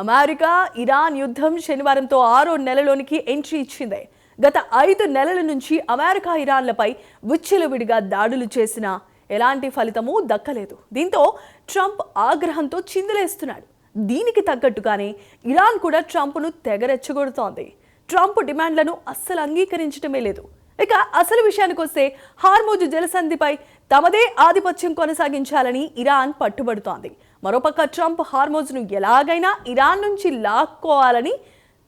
America Iran యుద్ధం శనివారంతో 6వ నెలలోనికి entry ఇచ్చింది. గత 5 నెలల నుంచి అమెరికా ఇరాన్లపై విచ్చలవిడిగా దాడులు చేసినా ఎలాంటి ఫలితమూ దక్కలేదు. దీంతో ట్రంప్ ఆగ్రహంతో చిందులేస్తున్నాడు. దీనికి తగ్గట్టుగానే ఇరాన్ కూడా ట్రంప్ను తెగరెచ్చగొడుతోంది. ట్రంప్ డిమాండ్లను అస్సలు అంగీకరించడమే లేదు. ఇక అసలు విషయానికి వస్తే హార్మోజ్ జలసంధిపై తమదే ఆధిపత్యం కొనసాగించాలని ఇరాన్ పట్టుబడుతోంది. మరోపక్క ట్రంప్ హార్మోజ్ను ఎలాగైనా ఇరాన్ నుంచి లాక్కోవాలని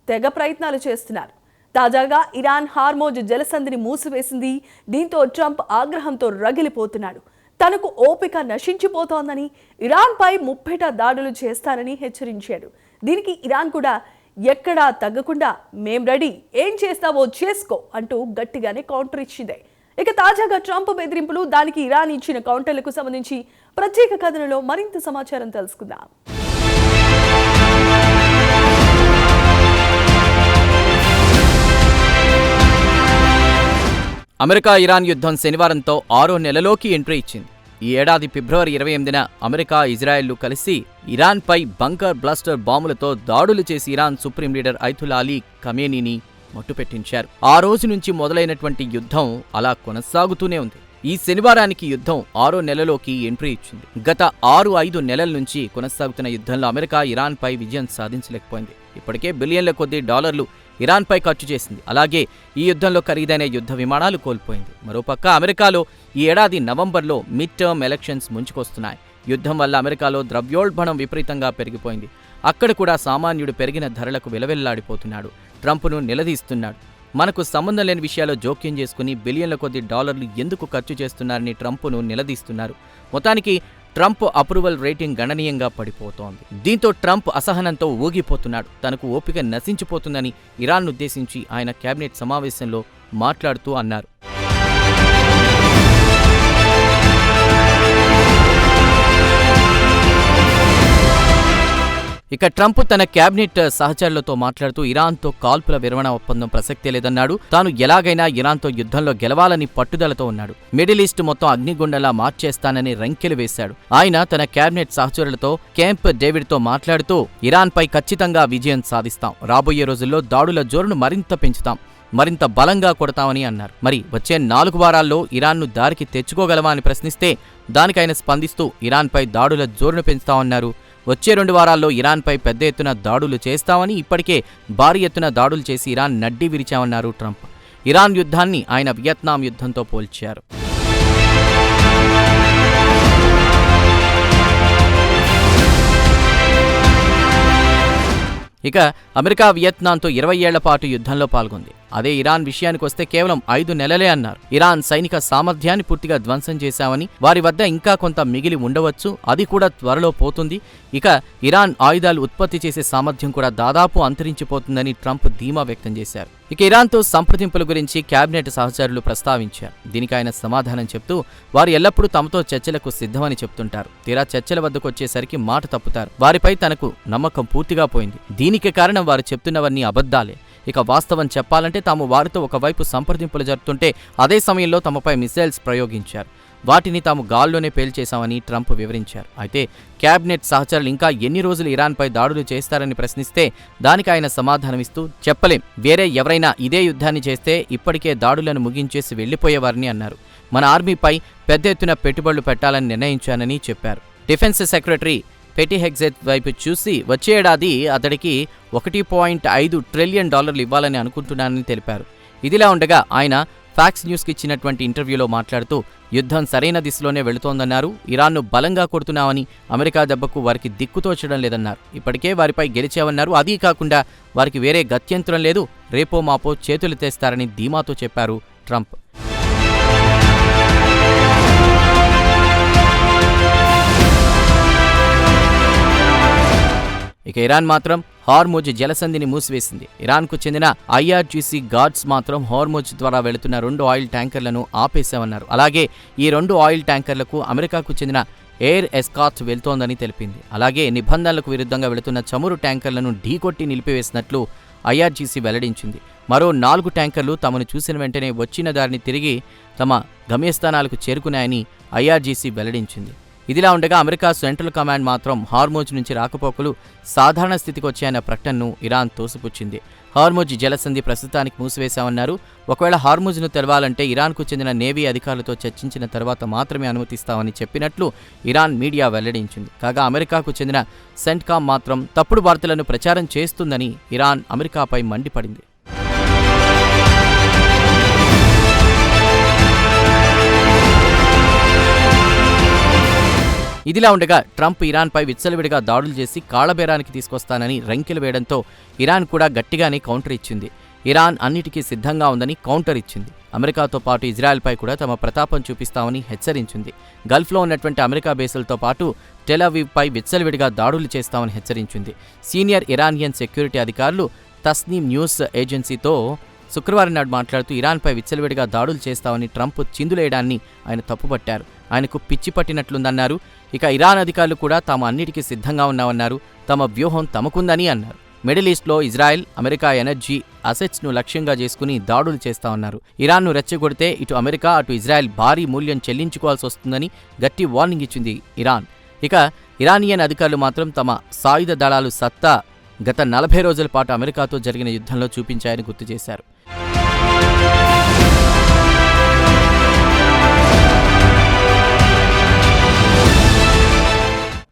తెగ ప్రయత్నాలు చేస్తున్నారు. తాజాగా ఇరాన్ హార్మోజ్ జలసంధిని మూసివేసింది. దీంతో ట్రంప్ ఆగ్రహంతో రగిలిపోతున్నాడు. తనకు ఓపిక నశించిపోతోందని, ఇరాన్పై ముప్పెట దాడులు చేస్తానని హెచ్చరించాడు. దీనికి ఇరాన్ కూడా ఎక్కడా తగ్గకుండా మేం రెడీ, ఏం చేస్తావో చేసుకో అంటూ గట్టిగానే కౌంటర్ ఇచ్చింది. ఇక తాజాగా ట్రంప్ బెదిరింపులు, దానికి ఇరాన్ ఇచ్చిన కౌంటర్లకు సంబంధించి ప్రత్యేక కథనంలో మరింత సమాచారం తెలుసుకుందాం. అమెరికా ఇరాన్ యుద్ధం శనివారంతో 6వ నెలలోకి ఎంట్రీ ఇచ్చింది. ఈ ఏడాది ఫిబ్రవరి 28న అమెరికా, ఇజ్రాయెల్లు కలిసి ఇరాన్పై బంకర్ బ్లాస్టర్ బాంబులతో దాడులు చేసి Iran supreme leader Ayatollah Ali ఖమేనీని మట్టుపెట్టించారు. ఆ రోజు నుంచి మొదలైనటువంటి యుద్ధం అలా కొనసాగుతూనే ఉంది. ఈ శనివారానికి యుద్ధం 6వ నెలలోకి ఎంట్రీ ఇచ్చింది. గత 6-5 నెలల నుంచి కొనసాగుతున్న యుద్ధంలో అమెరికా ఇరాన్పై విజయం సాధించలేకపోయింది. ఇప్పటికే బిలియన్ల కొద్దీ డాలర్లు ఇరాన్పై ఖర్చు చేసింది. అలాగే ఈ యుద్ధంలో ఖరీదైన యుద్ధ విమానాలు కోల్పోయింది. మరోపక్క అమెరికాలో ఈ ఏడాది నవంబర్లో మిడ్ టర్మ్ ఎలక్షన్స్ ముంచుకొస్తున్నాయి. యుద్ధం వల్ల అమెరికాలో ద్రవ్యోల్బణం విపరీతంగా పెరిగిపోయింది. అక్కడ కూడా సామాన్యుడు పెరిగిన ధరలకు విలవిల్లాడిపోతున్నాడు. ట్రంప్ను నిలదీస్తున్నాడు. మనకు సంబంధం లేని విషయాల్లో జోక్యం చేసుకుని బిలియన్ల కొద్ది డాలర్లు ఎందుకు ఖర్చు చేస్తున్నారని ట్రంప్ను నిలదీస్తున్నారు. మొత్తానికి ట్రంప్ అప్రూవల్ రేటింగ్ గణనీయంగా పడిపోతోంది. దీంతో ట్రంప్ అసహనంతో ఊగిపోతున్నాడు. తనకు ఓపిక నశించిపోతుందని ఇరాన్నుద్దేశించి ఆయన కేబినెట్ సమావేశంలో మాట్లాడుతూ అన్నారు. ఇక ట్రంప్ తన కేబినెట్ సహచరులతో మాట్లాడుతూ ఇరాన్తో కాల్పుల విరమణ ఒప్పందం ప్రసక్తే లేదన్నాడు. తాను ఎలాగైనా ఇరాన్తో యుద్ధంలో గెలవాలని పట్టుదలతో ఉన్నాడు. మిడిల్ ఈస్ట్ మొత్తం అగ్నిగుండంలా మార్చేస్తానని రంకెలు వేశాడు. ఆయన తన కేబినెట్ సహచరులతో క్యాంప్ డేవిడ్తో మాట్లాడుతూ ఇరాన్పై ఖచ్చితంగా విజయం సాధిస్తాం, రాబోయే రోజుల్లో దాడుల జోరును మరింత పెంచుతాం, మరింత బలంగా కొడతామని అన్నారు. మరి వచ్చే 4 వారాల్లో ఇరాన్ను దారికి తెచ్చుకోగలవా అని ప్రశ్నిస్తే దానికైనా స్పందిస్తూ ఇరాన్పై దాడుల జోరును పెంచుతామన్నారు. వచ్చే 2 వారాల్లో ఇరాన్పై పెద్ద ఎత్తున దాడులు చేస్తామని, ఇప్పటికే భారీ ఎత్తున దాడులు చేసి ఇరాన్ నడ్డి విరిచామన్నారు ట్రంప్. ఇరాన్ యుద్ధాన్ని ఆయన వియత్నాం యుద్ధంతో పోల్చారు. ఇక అమెరికా వియత్నాంతో 20 ఏళ్ల పాటు యుద్ధంలో పాల్గొంది. అదే ఇరాన్ విషయానికొస్తే కేవలం 5 నెలలే అన్నారు. ఇరాన్ సైనిక సామర్థ్యాన్ని పూర్తిగా ధ్వంసం చేశామని, వారి వద్ద ఇంకా కొంత మిగిలి ఉండవచ్చు, అది కూడా త్వరలో పోతుంది. ఇక ఇరాన్ ఆయుధాలు ఉత్పత్తి చేసే సామర్థ్యం కూడా దాదాపు అంతరించిపోతుందని ట్రంప్ ధీమా వ్యక్తం చేశారు. ఇక ఇరాన్తో సంప్రదింపుల గురించి కేబినెట్ సహచరులు ప్రస్తావించారు. దీనికి ఆయన సమాధానం చెప్తూ వారు ఎల్లప్పుడూ తమతో చర్చలకు సిద్ధమని చెప్తుంటారు. తీరా చర్చల వద్దకు వచ్చేసరికి మాట తప్పుతారు. వారిపై తనకు నమ్మకం పూర్తిగా పోయింది. దీనికి కారణం వారు చెప్తున్నవన్నీ అబద్ధాలే. ఇక వాస్తవం చెప్పాలంటే తాము వారితో ఒకవైపు సంప్రదింపులు జరుపుతుంటే అదే సమయంలో తమపై మిసైల్స్ ప్రయోగించారు. వాటిని తాము గాల్లోనే పేల్చేశామని ట్రంప్ వివరించారు. అయితే కేబినెట్ సహచరులు ఇంకా ఎన్ని రోజులు ఇరాన్పై దాడులు చేస్తారని ప్రశ్నిస్తే దానికి ఆయన సమాధానమిస్తూ చెప్పలేం, వేరే ఎవరైనా ఇదే యుద్ధాన్ని చేస్తే ఇప్పటికే దాడులను ముగించేసి వెళ్లిపోయేవారని అన్నారు. మన ఆర్మీపై పెద్ద ఎత్తున పెట్టుబడులు పెట్టాలని నిర్ణయించానని చెప్పారు. డిఫెన్స్ సెక్రటరీ పెటీ హెగ్జెట్ వైపు చూసి వచ్చే ఏడాది అతడికి $1.5 ట్రిలియన్ ఇవ్వాలని అనుకుంటున్నానని తెలిపారు. ఇదిలా ఉండగా ఆయన ఫాక్స్ న్యూస్కి ఇచ్చినటువంటి ఇంటర్వ్యూలో మాట్లాడుతూ యుద్ధం సరైన దిశలోనే వెళుతోందన్నారు. ఇరాన్ను బలంగా కొడుతున్నామని, అమెరికా దెబ్బకు వారికి దిక్కుతోచడం లేదన్నారు. ఇప్పటికే వారిపై గెలిచామన్నారు. అదీ కాకుండా వారికి వేరే గత్యంతరం లేదు, రేపో మాపో చేతులు తెస్తారని ధీమాతో చెప్పారు ట్రంప్. ఇక ఇరాన్ మాత్రం హార్మోజ్ జలసంధిని మూసివేసింది. ఇరాన్కు చెందిన IRGC గార్డ్స్ మాత్రం హార్మోజ్ ద్వారా వెళుతున్న 2 ఆయిల్ ట్యాంకర్లను ఆపేశామన్నారు. అలాగే ఈ 2 ఆయిల్ ట్యాంకర్లకు అమెరికాకు చెందిన ఎయిర్ ఎస్కార్ట్ వెళ్తోందని తెలిపింది. అలాగే నిబంధనలకు విరుద్ధంగా వెళుతున్న చమురు ట్యాంకర్లను ఢీకొట్టి నిలిపివేసినట్లు IRGC వెల్లడించింది. మరో 4 ట్యాంకర్లు తమను చూసిన వెంటనే వచ్చిన దారిని తిరిగి తమ గమ్యస్థానాలకు చేరుకున్నాయని IRGC వెల్లడించింది. ఇదిలా ఉండగా అమెరికా సెంట్రల్ కమాండ్ మాత్రం హార్మోజ్ నుంచి రాకపోకలు సాధారణ స్థితికి వచ్చాయన్న ప్రకటనను ఇరాన్ తోసిపుచ్చింది. హార్మోజ్ జలసంధి ప్రస్తుతానికి మూసివేశామన్నారు. ఒకవేళ హార్మోజ్ను తెరవాలంటే ఇరాన్కు చెందిన నేవీ అధికారులతో చర్చించిన తర్వాత మాత్రమే అనుమతిస్తామని చెప్పినట్లు ఇరాన్ మీడియా వెల్లడించింది. కాగా అమెరికాకు చెందిన సెంట్కామ్ మాత్రం తప్పుడు వార్తలను ప్రచారం చేస్తుందని ఇరాన్ అమెరికాపై మండిపడింది. ఇదిలా ఉండగా ట్రంప్ ఇరాన్పై విచ్చలవిడిగా దాడులు చేసి కాళ్లబేరానికి తీసుకొస్తానని రంకెలు వేయడంతో ఇరాన్ కూడా గట్టిగానే కౌంటర్ ఇచ్చింది. ఇరాన్ అన్నిటికీ సిద్ధంగా ఉందని కౌంటర్ ఇచ్చింది. అమెరికాతో పాటు ఇజ్రాయెల్పై కూడా తమ ప్రతాపం చూపిస్తామని హెచ్చరించింది. గల్ఫ్లో ఉన్నటువంటి అమెరికా బేసులతో పాటు టెల్ అవీవ్పై విచ్చలవిడిగా దాడులు చేస్తామని హెచ్చరించింది. సీనియర్ ఇరానియన్ సెక్యూరిటీ అధికారులు తస్నీమ్ న్యూస్ ఏజెన్సీతో శుక్రవారం నాడు మాట్లాడుతూ ఇరాన్పై విచ్చలవిడిగా దాడులు చేస్తామని ట్రంప్ చిందులేయడాన్ని ఆయన తప్పుపట్టారు. ఆయనకు పిచ్చి పట్టినట్లుందన్నారు. ఇక ఇరాన్ అధికారులు కూడా తాము అన్నిటికీ సిద్ధంగా ఉన్నామన్నారు. తమ వ్యూహం తమకుందని అన్నారు. మిడిల్ ఈస్ట్లో ఇజ్రాయెల్, అమెరికా ఎనర్జీ అసెట్స్ను లక్ష్యంగా చేసుకుని దాడులు చేస్తామన్నారు. ఇరాన్ను రెచ్చగొడితే ఇటు అమెరికా అటు ఇజ్రాయెల్ భారీ మూల్యం చెల్లించుకోవాల్సి వస్తుందని గట్టి వార్నింగ్ ఇచ్చింది ఇరాన్. ఇక ఇరానియన్ అధికారులు మాత్రం తమ సాయుధ దళాలు సత్తా గత 40 రోజుల పాటు అమెరికాతో జరిగిన యుద్ధంలో చూపించాయని గుర్తు చేశారు.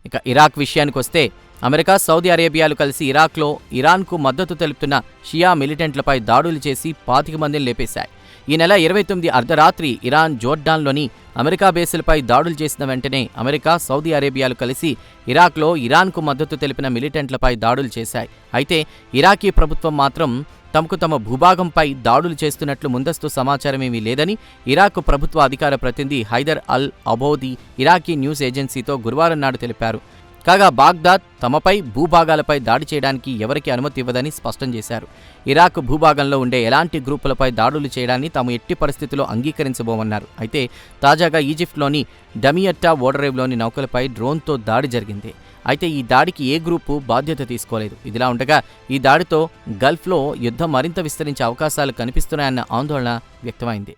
ఇక ఇరాక్ విషయానికొస్తే అమెరికా, సౌదీ అరేబియాలు కలిసి ఇరాక్లో ఇరాన్కు మద్దతు తెలుపుతున్న షియా మిలిటెంట్లపై దాడులు చేసి 25 మందిని లేపేశాయి. ఈ నెల 29 అర్ధరాత్రి ఇరాన్ జోర్డాన్లోని అమెరికా బేసులపై దాడులు చేసిన వెంటనే అమెరికా, సౌదీ అరేబియాలు కలిసి ఇరాక్లో ఇరాన్కు మద్దతు తెలిపిన మిలిటెంట్లపై దాడులు చేశాయి. అయితే ఇరాకీ ప్రభుత్వం మాత్రం తమకు తమ భూభాగంపై దాడులు చేస్తున్నట్లు ముందస్తు సమాచారమేమీ లేదని ఇరాక్ ప్రభుత్వ అధికార ప్రతినిధి హైదర్ అల్ అబౌదీ ఇరాకీ న్యూస్ ఏజెన్సీతో గురువారం నాడు తెలిపారు. కాగా బాగ్దాద్ తమపై భూభాగాలపై దాడి చేయడానికి ఎవరికీ అనుమతి ఇవ్వదని స్పష్టం చేశారు. ఇరాక్ భూభాగంలో ఉండే ఎలాంటి గ్రూపులపై దాడులు చేయడాన్ని తాము ఎట్టి పరిస్థితుల్లో అంగీకరించబోమన్నారు. అయితే తాజాగా ఈజిప్ట్లోని డమియట్టా ఓడరేవులోని నౌకలపై డ్రోన్తో దాడి జరిగింది. అయితే ఈ దాడికి ఏ గ్రూపు బాధ్యత తీసుకోలేదు. ఇదిలా ఉండగా ఈ దాడితో గల్ఫ్లో యుద్ధం మరింత విస్తరించే అవకాశాలు కనిపిస్తున్నాయన్న ఆందోళన వ్యక్తమైంది.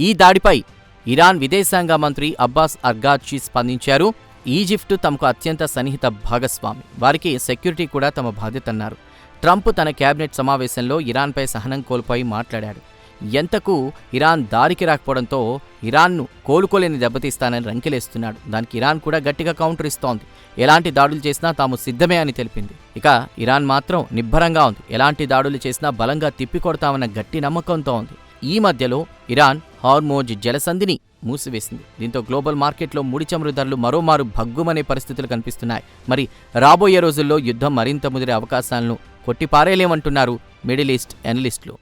ఈ దాడిపై ఇరాన్ విదేశాంగ మంత్రి అబ్బాస్ అర్గాచి స్పందించారు. ఈజిప్టు తమకు అత్యంత సన్నిహిత భాగస్వామి, వారికి సెక్యూరిటీ కూడా తమ బాధ్యతన్నారు. ట్రంప్ తన కేబినెట్ సమావేశంలో ఇరాన్పై సహనం కోల్పోయి మాట్లాడాడు. ఎంతకు ఇరాన్ దారికి రాకపోవడంతో ఇరాన్ను కోలుకోలేని దెబ్బతీస్తానని రంకెలేస్తున్నాడు. దానికి ఇరాన్ కూడా గట్టిగా కౌంటర్ ఇస్తోంది. ఎలాంటి దాడులు చేసినా తాము సిద్ధమే అని తెలిపింది. ఇక ఇరాన్ మాత్రం నిబ్బరంగా ఉంది. ఎలాంటి దాడులు చేసినా బలంగా తిప్పికొడతామన్న గట్టి నమ్మకంతో ఉంది. ఈ మధ్యలో ఇరాన్ హార్మోజ్ జలసంధిని మూసివేసింది. దీంతో గ్లోబల్ మార్కెట్లో ముడి చమురు ధరలు మరోమారు భగ్గుమనే పరిస్థితులు కనిపిస్తున్నాయి. మరి రాబోయే రోజుల్లో యుద్ధం మరింత ముదిరే అవకాశాలను కొట్టిపారేలేమంటున్నారు మిడిల్ ఈస్ట్ ఎనలిస్టులు.